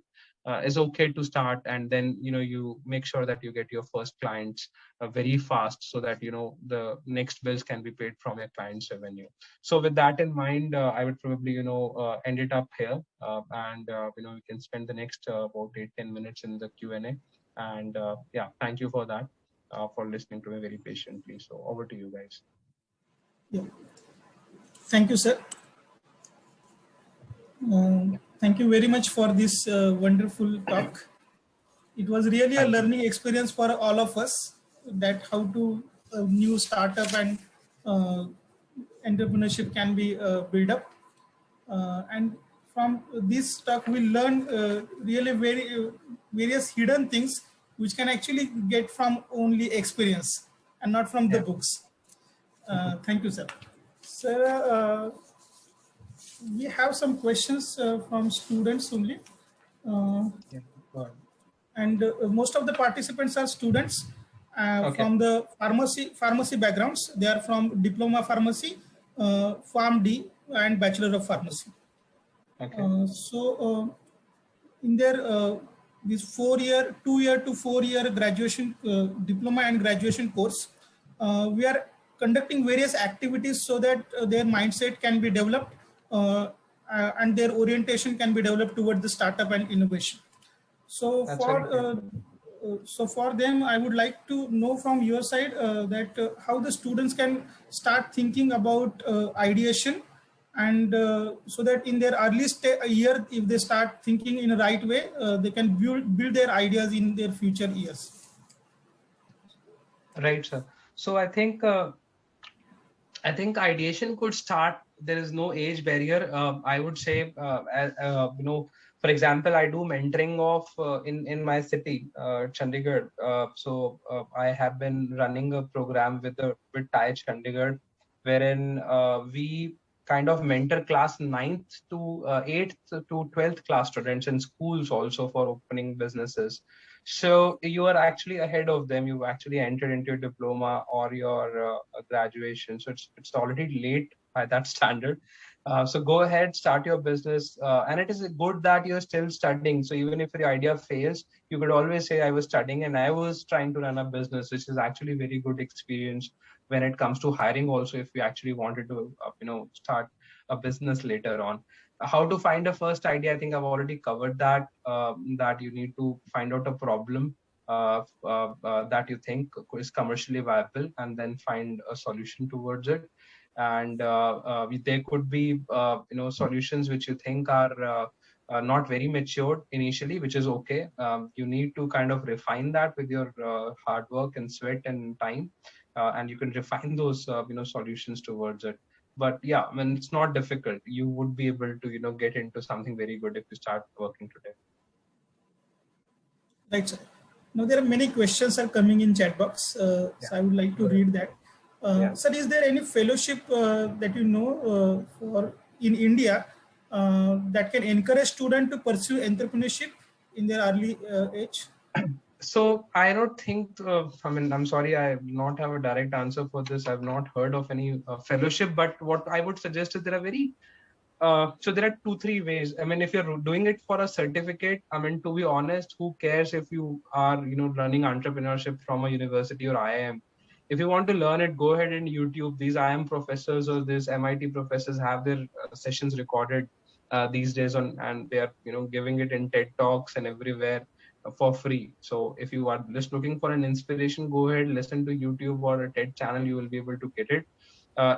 is okay to start. And then, you make sure that you get your first clients very fast, so that, the next bills can be paid from your client's revenue. So with that in mind, I would probably, end it up here. And, we can spend the next about 8-10 minutes in the Q&A. And yeah, thank you for that, for listening to me very patiently. So over to you guys. Yeah. Thank you, sir. Thank you very much for this wonderful talk. It was really a learning experience for all of us, that how to new startup and entrepreneurship can be built up. And from this talk, we learn really various hidden things which can actually get from only experience and not from the books. Thank you, sir. Sir, we have some questions from students only. And most of the participants are students from the pharmacy backgrounds. They are from diploma pharmacy, PharmD, and Bachelor of Pharmacy. So in their this 2-year to 4-year graduation diploma and graduation course, we are conducting various activities so that their mindset can be developed and their orientation can be developed toward the startup and innovation. So for them, I would like to know from your side that how the students can start thinking about ideation, and so that in their early year, if they start thinking in a right way, they can build their ideas in their future years. Right, sir. So I think ideation could start. There is no age barrier. I would say, for example, I do mentoring of in my city, Chandigarh. So I have been running a program with TIE Chandigarh, wherein we kind of mentor class 9th to 8th to 12th class students in schools also for opening businesses. So you are actually ahead of them. You've actually entered into your diploma or your graduation. So it's already late by that standard. So go ahead, start your business. And it is good that you're still studying. So even if your idea fails, you could always say, I was studying and I was trying to run a business, which is actually very good experience when it comes to hiring also, if you actually wanted to, start a business later on. How to find a first idea, I think I've already covered that, that you need to find out a problem that you think is commercially viable, and then find a solution towards it. And there could be solutions which you think are not very matured initially, which is okay. You need to kind of refine that with your hard work and sweat and time, and you can refine those solutions towards it. But yeah, I mean, it's not difficult. You would be able to get into something very good if you start working today. Right, sir. Now there are many questions are coming in chat box, so I would like to read that. Sir, is there any fellowship that you know for in India that can encourage students to pursue entrepreneurship in their early age? So I don't think, I mean, I'm sorry, I do not have a direct answer for this. I've not heard of any fellowship, but what I would suggest is there are so there are 2-3 ways. I mean, if you're doing it for a certificate, I mean, to be honest, who cares if you are, running entrepreneurship from a university or IIM? If you want to learn it, go ahead and YouTube. These IM professors or these MIT professors have their sessions recorded these days on, and they are giving it in TED Talks and everywhere for free. So if you are just looking for an inspiration, go ahead, listen to YouTube or a TED channel. You will be able to get it.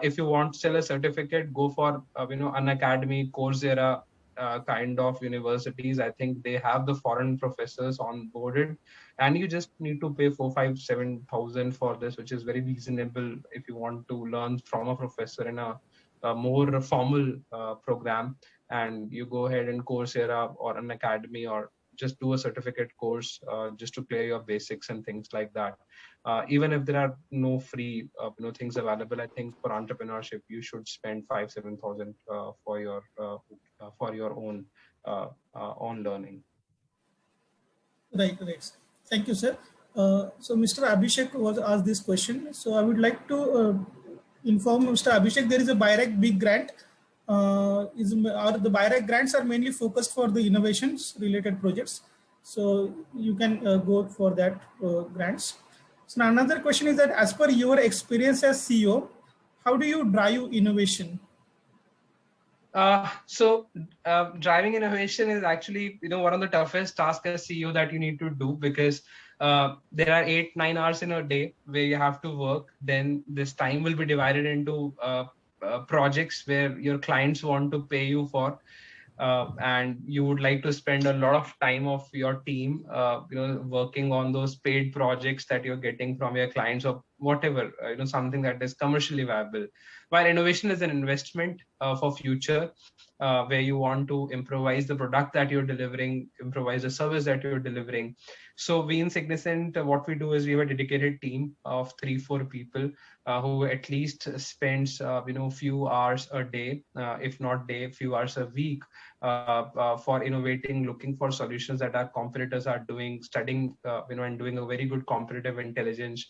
If you want still a certificate, go for an academy, Coursera kind of universities. I think they have the foreign professors on boarded, and you just need to pay 4, 5, 7,000 for this, which is very reasonable if you want to learn from a professor in a more formal program. And you go ahead and Coursera or an academy, or just do a certificate course just to clear your basics and things like that. Even if there are no free things available, I think for entrepreneurship you should spend 5, 7,000 for your own learning. Right, right. Thank you, sir. So Mr. Abhishek was asked this question. So I would like to inform Mr. Abhishek there is a BIRAC big grant. The BIRAC grants are mainly focused for the innovations related projects. So you can go for that grants. So now another question is that as per your experience as CEO, how do you drive innovation? Driving innovation is actually one of the toughest tasks as CEO that you need to do, because there are 8, 9 hours in a day where you have to work. Then this time will be divided into projects where your clients want to pay you for, and you would like to spend a lot of time of your team working on those paid projects that you're getting from your clients, or whatever, something that is commercially viable. While innovation is an investment for future, where you want to improvise the product that you're delivering, improvise the service that you're delivering. So we in Signicent, what we do is we have a dedicated team of 3, 4 people who at least spends few hours a day, if not day, few hours a week, for innovating, looking for solutions that our competitors are doing, studying, and doing a very good competitive intelligence,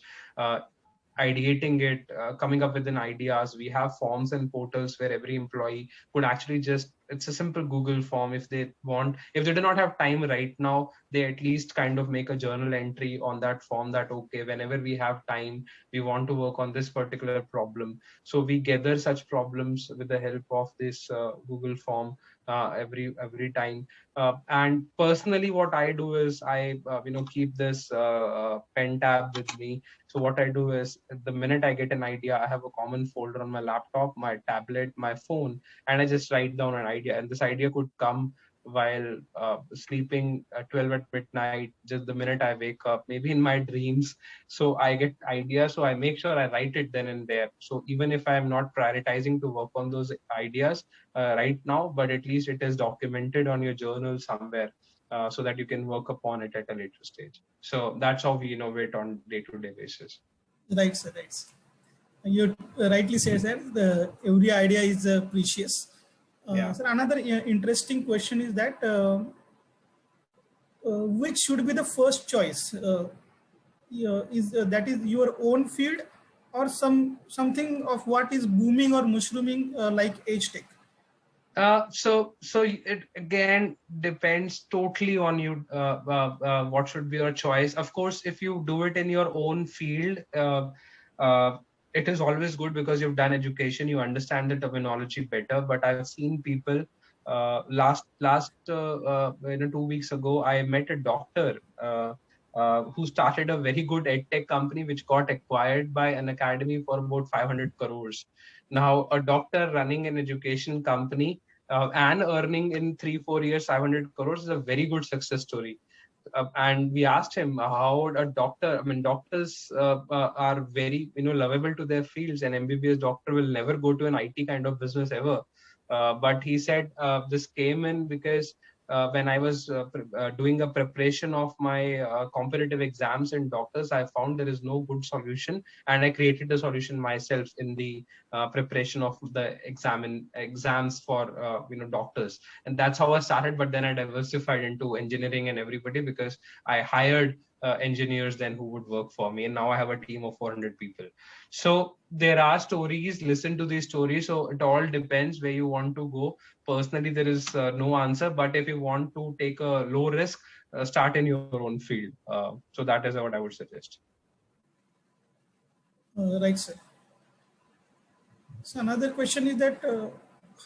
ideating it, coming up with an ideas. We have forms and portals where every employee could actually just, it's a simple Google form. If they want, if they do not have time right now, they at least kind of make a journal entry on that form that, okay, whenever we have time, we want to work on this particular problem. So we gather such problems with the help of this Google form every time. And personally, what I do is I keep this pen tab with me. So what I do is, the minute I get an idea, I have a common folder on my laptop, my tablet, my phone, and I just write down an idea. And this idea could come while sleeping at 12 at midnight, just the minute I wake up, maybe in my dreams. So I get ideas, so I make sure I write it then and there. So even if I'm not prioritizing to work on those ideas right now, but at least it is documented on your journal somewhere, so that you can work upon it at a later stage. So that's how we innovate on day-to-day basis. Right, sir. Right. You rightly said that every idea is precious. Yeah. So another interesting question is that which should be the first choice? Is that is your own field, or something of what is booming or mushrooming like age tech? So it again depends totally on you. What should be your choice? Of course, if you do it in your own field, it is always good because you've done education, you understand the terminology better. But I've seen people. Last 2 weeks ago, I met a doctor who started a very good edtech company, which got acquired by an academy for about 500 crores. Now, a doctor running an education company and earning in 3-4 years 500 crores is a very good success story. And we asked him how a doctor, I mean, doctors are very lovable to their fields. An MBBS doctor will never go to an IT kind of business ever. But he said this came in because when I was doing a preparation of my competitive exams in doctors, I found there is no good solution, and I created the solution myself in the preparation of the exams for doctors. And that's how I started. But then I diversified into engineering and everybody, because I hired engineers then who would work for me, and now I have a team of 400 people. So there are stories, listen to these stories. So it all depends where you want to go. Personally, there is no answer, but if you want to take a low risk, start in your own field. So that is what I would suggest. Right, sir. So another question is that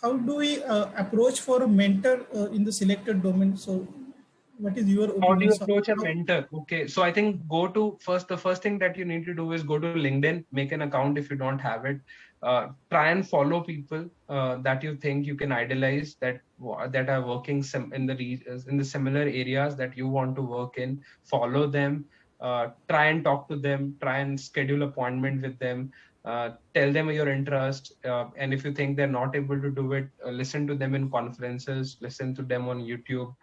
how do we approach for a mentor in the selected domain? So what is your How do opinion? you So approach a mentor? Okay, so I think the first thing that you need to do is go to LinkedIn, make an account if you don't have it. Try and follow people that you think you can idolize, that are working in the similar areas that you want to work in. Follow them. Try and talk to them. Try and schedule appointment with them. Tell them your interest, and if you think they're not able to do it, listen to them in conferences. Listen to them on YouTube.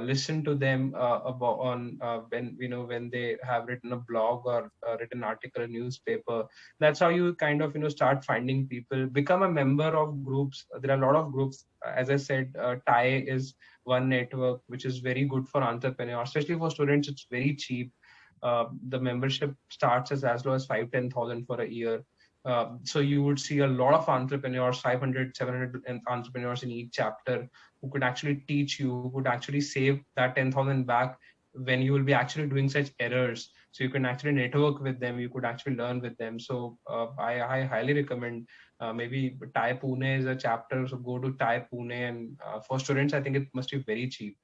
Listen to them about on when when they have written a blog or written article in newspaper. That's how you kind of start finding people. Become a member of groups. There are a lot of groups. As I said, TIE is one network which is very good for entrepreneurs, especially for students. It's very cheap. The membership starts as low as 5-10,000 for a year. So you would see a lot of entrepreneurs, 500-700 entrepreneurs in each chapter, who could actually teach you, who could actually save that 10,000 back when you will be actually doing such errors. So you can actually network with them, you could actually learn with them. So I highly recommend, maybe TIE Pune is a chapter, so go to TIE Pune, and for students, I think it must be very cheap.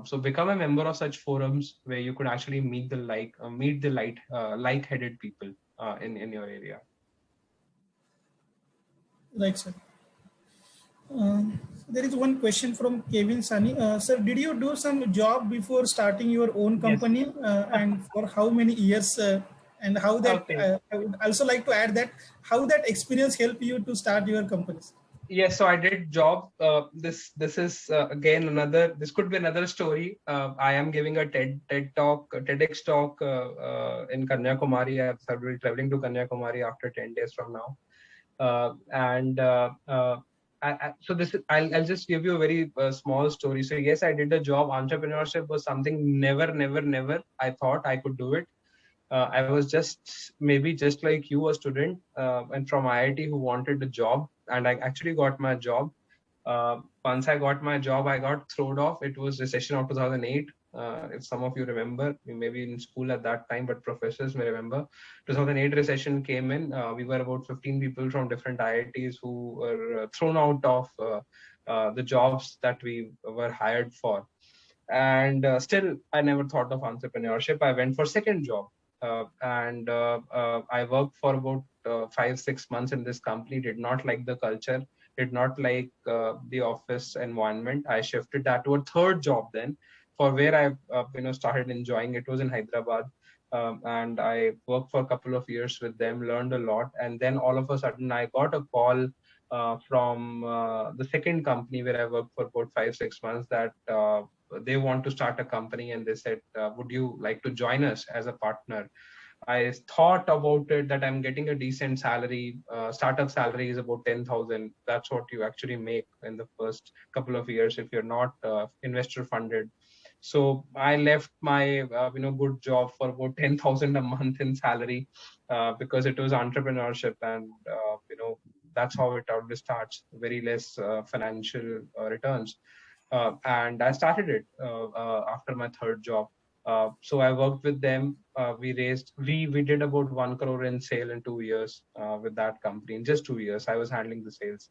So become a member of such forums where you could actually meet the like-headed people in your area. right, sir. There is one question from Kevin Sani. Sir, did you do some job before starting your own Yes. company, and for how many years? And how that Okay. I would also like to add that how that experience helped you to start your companies. Yes, so I did job. This is again another. This could be another story. I am giving a TED talk, a TEDx talk in Kanyakumari. I'll be traveling to Kanyakumari after 10 days from now, and so I'll just give you a very small story. So yes, I did a job. Entrepreneurship was something never I thought I could do it. I was just maybe just like you, a student, and from IIT who wanted a job, and I actually got my job. Once I got my job, I got thrown off. It was recession of 2008. If some of you remember, you may be in school at that time, but professors may remember. 2008 recession came in. We were about 15 people from different IITs who were thrown out of the jobs that we were hired for. And still, I never thought of entrepreneurship. I went for second job, and I worked for about 5-6 months in this company. Did not like the culture, did not like the office environment. I shifted that to a third job then, for where I started enjoying. It was in Hyderabad, and I worked for a couple of years with them, learned a lot, and then all of a sudden I got a call from the second company where I worked for about 5-6 months, that they want to start a company, and they said, would you like to join us as a partner? I thought about it, that I'm getting a decent salary. Startup salary is about 10,000. That's what you actually make in the first couple of years if you're not investor funded. So I left my good job for about 10,000 a month in salary, because it was entrepreneurship, and that's how it always starts. Very less financial returns, and I started it after my third job. So I worked with them. We did about 1 crore in sale in 2 years with that company. In just 2 years, I was handling the sales,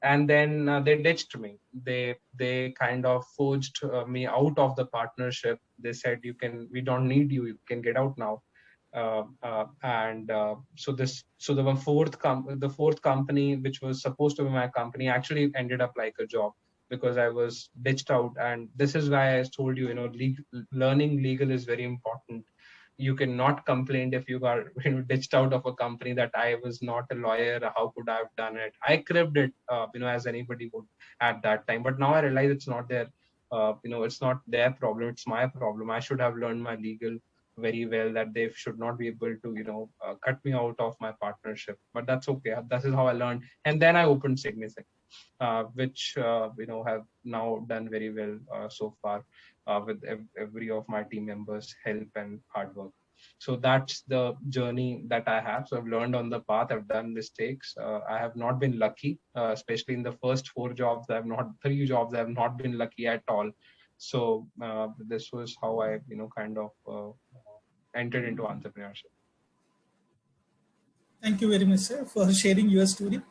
and then they ditched me. They kind of forced me out of the partnership. They said, we don't need you. You can get out now. And so the fourth company, which was supposed to be my company, actually ended up like a job, because I was ditched out. And this is why I told you, learning legal is very important. You cannot complain if you got ditched out of a company, that I was not a lawyer, how could I have done it. I cribbed it, as anybody would at that time. But now I realize it's not it's not their problem, it's my problem. I should have learned my legal very well, that they should not be able to cut me out of my partnership. But that's okay. This is how I learned. And then I opened Signicent, which have now done very well so far, with every of my team members' help and hard work. So that's the journey that I have. So I've learned on the path. I've done mistakes. I have not been lucky, especially in the first 4 jobs. I have not 3 jobs. I have not been lucky at all. So this was how I kind of entered into entrepreneurship. Thank you very much, sir, for sharing your story.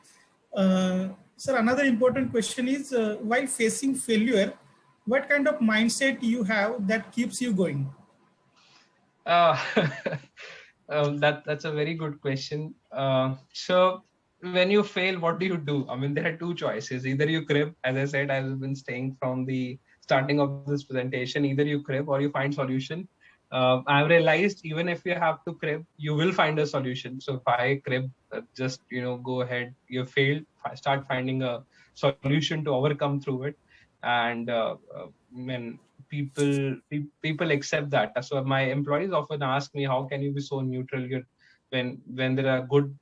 Sir, another important question is, while facing failure, what kind of mindset you have that keeps you going? Uh, that's a very good question. So when you fail, what do you do? I mean, there are two choices. Either you crib, as I said, I've been staying from the starting of this presentation. Either you crib or you find solution. I've realized even if you have to crib, you will find a solution. So if I crib, just go ahead. You failed, start finding a solution to overcome through it, and when people accept that. So my employees often ask me, how can you be so neutral? When there are good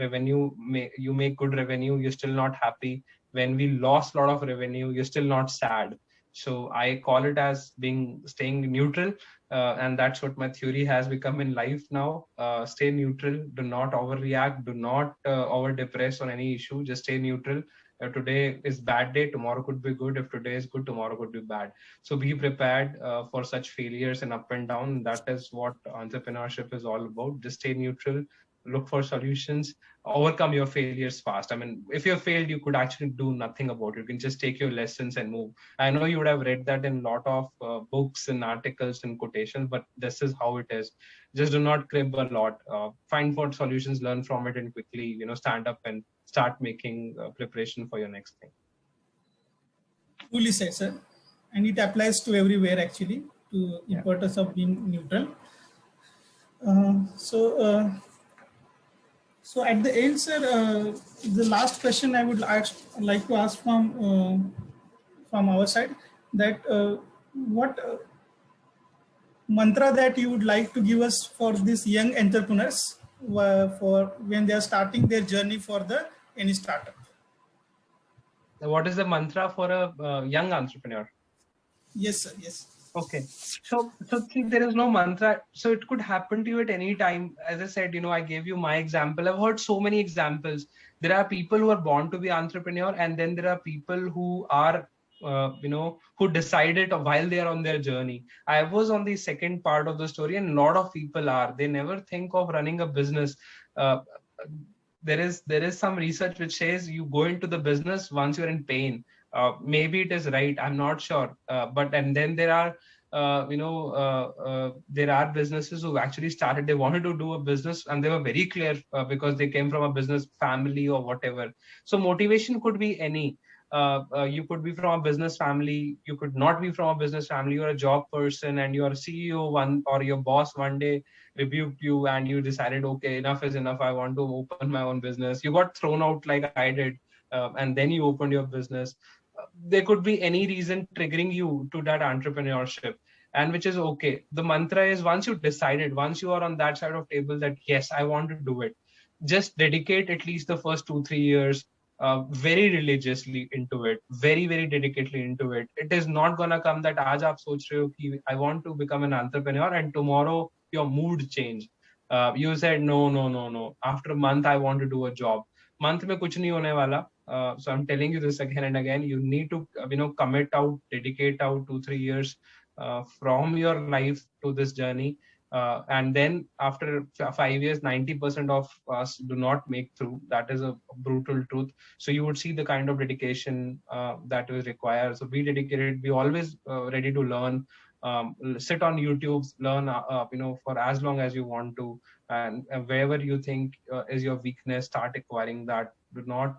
revenue, you make good revenue, you're still not happy. When we lost a lot of revenue, you're still not sad. So I call it as being staying neutral, and that's what my theory has become in life now. Stay neutral, do not overreact, do not over depress on any issue, just stay neutral. Today is bad day, tomorrow could be good. If today is good, tomorrow could be bad. So be prepared for such failures and up and down. That is what entrepreneurship is all about. Just stay neutral, look for solutions, overcome your failures fast. I mean, if you failed, you could actually do nothing about it. You can just take your lessons and move. I know you would have read that in a lot of books and articles and quotations, but this is how it is. Just do not crib a lot. Find for solutions, learn from it, and quickly, stand up and start making preparation for your next thing. Truly said, sir. And it applies to everywhere actually, to importance of being neutral. So at the end, sir, the last question I would like to ask from our side, that what mantra that you would like to give us for these young entrepreneurs for when they are starting their journey for the any startup? What is the mantra for a young entrepreneur? Yes, sir. Yes. Okay. So see, there is no mantra. So it could happen to you at any time. As I said, I gave you my example. I've heard so many examples. There are people who are born to be entrepreneur, and then there are people who are, who decided while they are on their journey. I was on the second part of the story, and a lot of people are. They never think of running a business. Uh, there is some research which says you go into the business once you're in pain. Maybe it is right, I'm not sure, but and then there are there are businesses who actually started, they wanted to do a business and they were very clear, because they came from a business family or whatever. So motivation could be any. You could be from a business family, you could not be from a business family, you're a job person and you're a CEO one, or your boss one day rebuked you and you decided, okay, enough is enough, I want to open my own business. You got thrown out like I did, and then you opened your business. There could be any reason triggering you to that entrepreneurship, and which is okay. The mantra is, once you decided, once you are on that side of table that yes, I want to do it, just dedicate at least the first 2-3 years very religiously into it, very very dedicatedly into it. It is not gonna come that aaj aap soch rahe ho ki I want to become an entrepreneur and tomorrow your mood change. You said no, after a month I want to do a job. Month mein kuch nahi hone wala. So I'm telling you this again and again. You need to commit out, dedicate out 2-3 years from your life to this journey. And then after 5 years, 90% of us do not make through. That is a brutal truth. So you would see the kind of dedication that is required. So be dedicated, be always ready to learn. Sit on YouTube, learn for as long as you want to, and wherever you think is your weakness, start acquiring that. Do not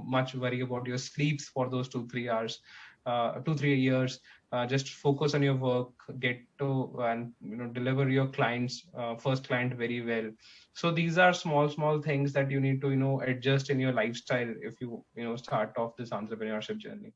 much worry about your sleeps for those 2-3 hours, 2-3 years. Just focus on your work, get to and deliver your clients first client very well. So these are small things that you need to adjust in your lifestyle if you start off this entrepreneurship journey.